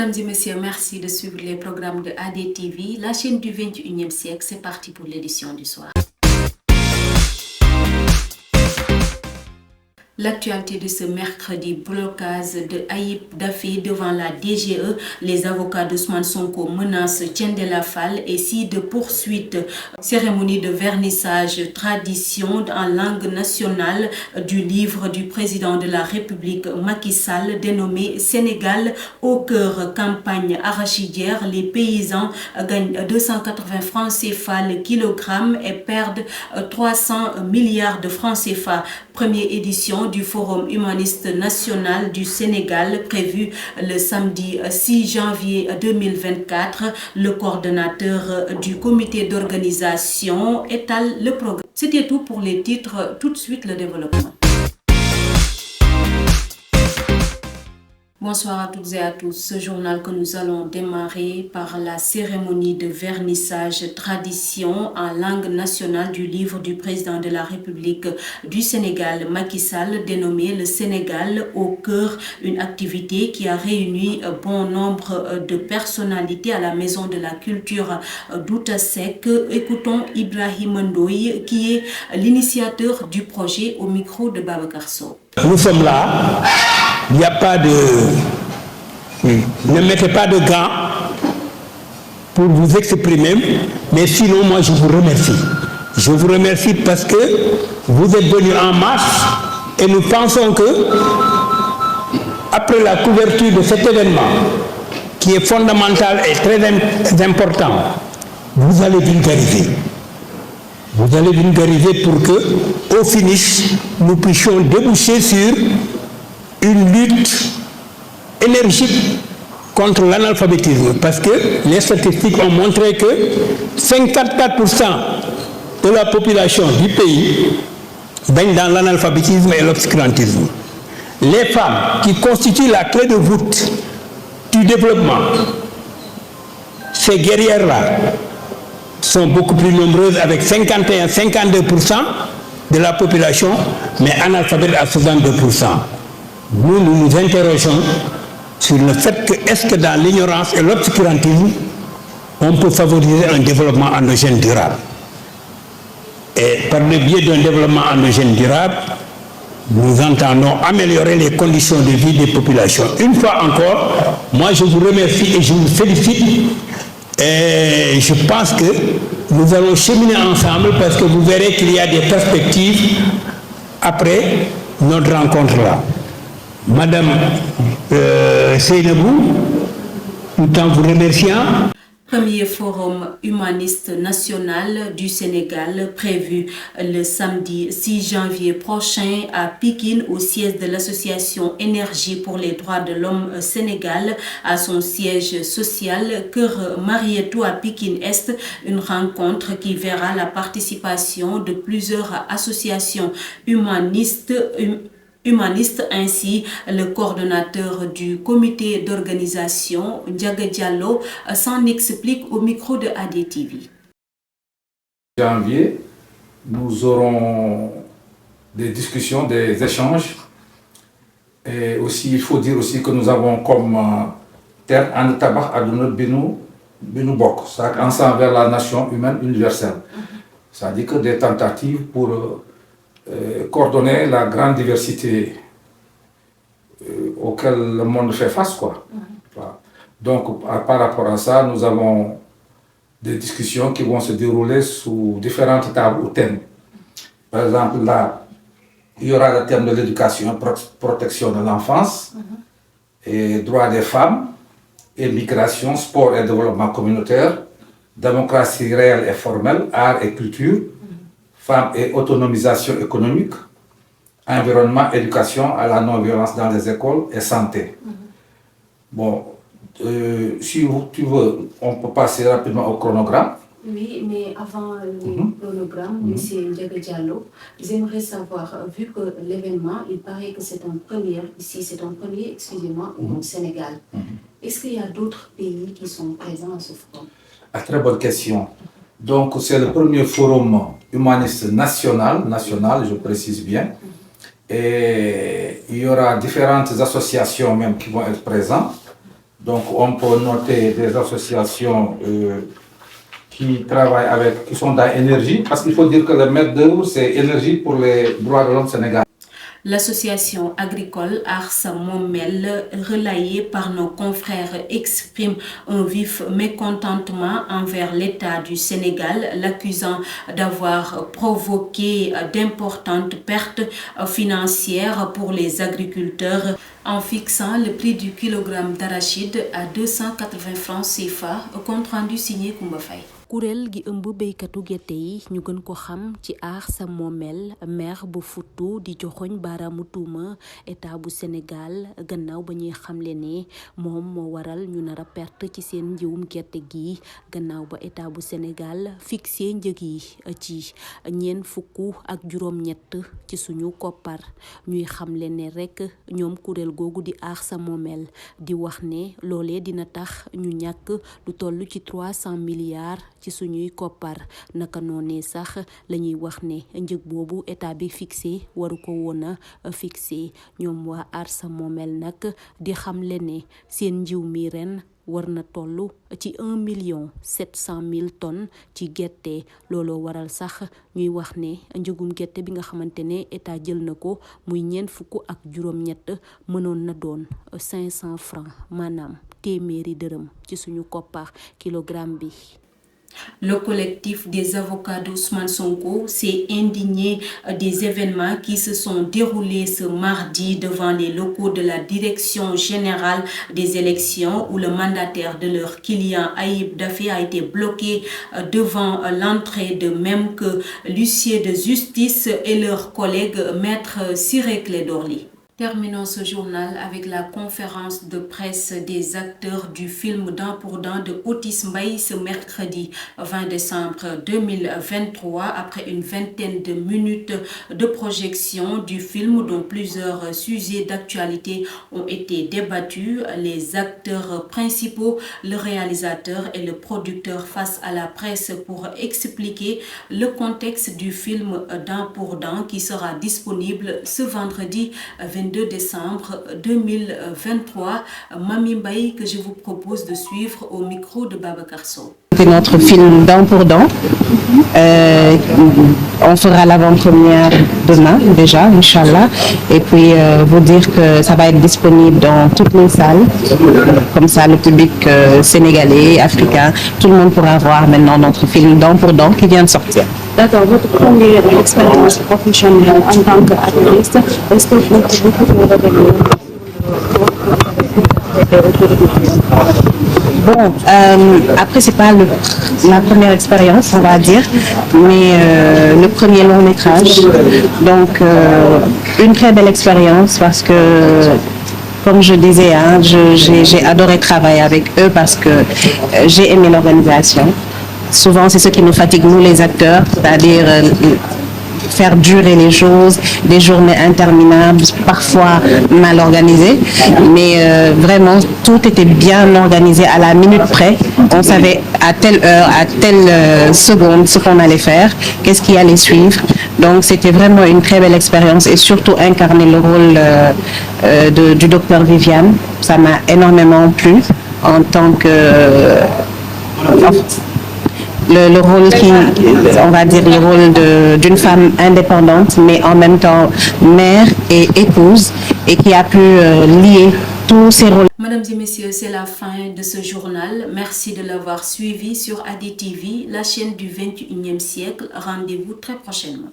Mesdames et messieurs, merci de suivre les programmes de ADTV, la chaîne du 21e siècle. C'est parti pour l'édition du soir. L'actualité de ce mercredi, blocage de Ayib Daffé devant la DGE. Les avocats d'Ousmane Sonko menacent Thiendella Fall et si de poursuite. Cérémonie de vernissage, tradition en langue nationale du livre du président de la République Macky Sall dénommé Sénégal au cœur. Campagne arachidière, les paysans gagnent 280 francs CFA le kilogramme et perdent 300 milliards de francs CFA. Première édition du Forum humaniste national du Sénégal prévu le samedi 6 janvier 2024. Le coordonnateur du comité d'organisation étale le programme. C'était tout pour les titres. Tout de suite le développement. Bonsoir à toutes et à tous. Ce journal que nous allons démarrer par la cérémonie de vernissage tradition en langue nationale du livre du président de la République du Sénégal, Macky Sall, dénommé Le Sénégal au cœur, une activité qui a réuni bon nombre de personnalités à la Maison de la Culture d'Outasek. Écoutons Ibrahim Ndoye qui est l'initiateur du projet au micro de Babacar Sow. Nous sommes là. Il n'y a pas de... Ne mettez pas de gants pour vous exprimer, mais sinon, moi, je vous remercie. Je vous remercie parce que vous êtes venus en masse et nous pensons que, après la couverture de cet événement, qui est fondamental et très important, vous allez vulgariser. Vous allez vulgariser pour que, au finish, nous puissions déboucher sur une lutte énergique contre l'analphabétisme, parce que les statistiques ont montré que 54% de la population du pays baigne dans l'analphabétisme et l'obscurantisme. Les femmes qui constituent la clé de voûte du développement, ces guerrières-là, sont beaucoup plus nombreuses avec 51-52% de la population, mais analphabètes à 62%. Nous nous interrogeons sur le fait que est-ce que dans l'ignorance et l'obscurantisme, on peut favoriser un développement endogène durable. Et par le biais d'un développement endogène durable, nous entendons améliorer les conditions de vie des populations. Une fois encore, moi je vous remercie et je vous félicite. Et je pense que nous allons cheminer ensemble parce que vous verrez qu'il y a des perspectives après notre rencontre là. Madame Seynabou, tout en vous remerciant. Premier forum humaniste national du Sénégal prévu le samedi 6 janvier prochain à Pikine au siège de l'association Énergie pour les droits de l'homme Sénégal à son siège social Cœur Marietou à Pikine Est, une rencontre qui verra la participation de plusieurs associations humanistes, ainsi le coordonnateur du comité d'organisation, Ndiaga Diallo, s'en explique au micro de ADTV. Janvier, nous aurons des discussions, des échanges. Et aussi, il faut dire aussi que nous avons comme terre en tabac à notre Binu Bok, ensemble vers la nation humaine universelle. C'est-à-dire que des tentatives pour coordonner la grande diversité auquel le monde fait face, quoi. Voilà. Donc, par rapport à ça, nous avons des discussions qui vont se dérouler sous différentes tables ou thèmes. Par exemple, là, il y aura le thème de l'éducation, protection de l'enfance, et droits des femmes, et migration, sport et développement communautaire, démocratie réelle et formelle, art et culture, femmes et autonomisation économique, environnement, éducation à la non-violence dans les écoles et santé. Bon, si tu veux, on peut passer rapidement au chronogramme. Oui, mais avant le chronogramme, M. Ndiaga Diallo, j'aimerais savoir, vu que l'événement, il paraît que c'est un premier, ici c'est un premier, excusez-moi, au Sénégal. Est-ce qu'il y a d'autres pays qui sont présents à ce forum? Très bonne question. Donc, c'est le premier forum humaniste national, je précise bien. Et il y aura différentes associations même qui vont être présentes. Donc, on peut noter des associations qui travaillent qui sont dans l'énergie, parce qu'il faut dire que le maître d'œuvre, c'est Énergie pour les droits de l'homme sénégalais. L'association agricole Ars Momel, relayée par nos confrères, exprime un vif mécontentement envers l'État du Sénégal, l'accusant d'avoir provoqué d'importantes pertes financières pour les agriculteurs en fixant le prix du kilogramme d'arachide à 280 francs CFA, compte rendu signé Koumba Faye. kuréel gi ëmb béykatu gerte yi ñu gën ko xam ci Aar Sa Moomeel maire bu Futtu di joxoñ baaraamu tuuma état bu Sénégal gannaaw ba ñuy xamle ne moom moo waral ñu nar a perte ci seen njiwum gerte gi gannaaw ba état bu Sénégal fixé njëg yi ci $4.7 ci suñu koppar ñuy xamle ne rek ñoom kuréel googu di Aar Sa Moomeel di wax ne loolee dina tax ñu ñàkk lu toll ci 300 milliards ci suñuy koppar naka noonee sax lañuy wax ne njëg boobu état bi fixé waru ko woon a fixé ñoom waa Aar Sa Moomeel nag di xamle ne seen njiw mi ren war na toll ci 1,7 tonnes ci gerte looloo waral sax ñuy wax ne njëgum gerte bi nga xamante ne état jël na ko muy $4.7 mënoon na doon 500 francs maanaam téeméeri dërëm ci suñu koppar kilogramme bi. Le collectif des avocats d'Ousmane Sonko s'est indigné des événements qui se sont déroulés ce mardi devant les locaux de la Direction générale des élections où le mandataire de leur client Ayib Daffé a été bloqué devant l'entrée, de même que l'huissier de justice et leur collègue maître Ciré Clédor Ly. Terminons ce journal avec la conférence de presse des acteurs du film Dent pour Dent de Otis Mbaye ce mercredi 20 décembre 2023. Après une vingtaine de minutes de projection du film dont plusieurs sujets d'actualité ont été débattus, les acteurs principaux, le réalisateur et le producteur face à la presse pour expliquer le contexte du film Dent pour Dent qui sera disponible ce vendredi 22 décembre 2023. Mami Mbaye, que je vous propose de suivre au micro de Babacar Sow. C'est notre film Dent pour Dent. On fera l'avant-première demain déjà, Inch'Allah. Et puis vous dire que ça va être disponible dans toutes les salles. Comme ça, le public sénégalais, africain, tout le monde pourra voir maintenant notre film Dent pour Dent qui vient de sortir. D'accord, votre première expérience professionnelle en tant qu'artiste, est-ce que vous pouvez revenir? Bon, après c'est pas la première expérience, on va dire, mais le premier long métrage. Donc une très belle expérience parce que, comme je disais, hein, j'ai adoré travailler avec eux parce que j'ai aimé l'organisation. Souvent, c'est ce qui nous fatigue, nous les acteurs, c'est-à-dire faire durer les choses, des journées interminables, parfois mal organisées. Mais vraiment, tout était bien organisé à la minute près. On savait à telle heure, à telle seconde ce qu'on allait faire, qu'est-ce qui allait suivre. Donc, c'était vraiment une très belle expérience et surtout incarner le rôle du docteur Viviane. Ça m'a énormément plu en tant que... Le rôle on va dire le rôle d'une femme indépendante, mais en même temps mère et épouse, et qui a pu lier tous ces rôles. Mesdames et messieurs, c'est la fin de ce journal. Merci de l'avoir suivi sur ADTV, la chaîne du 21e siècle. Rendez-vous très prochainement.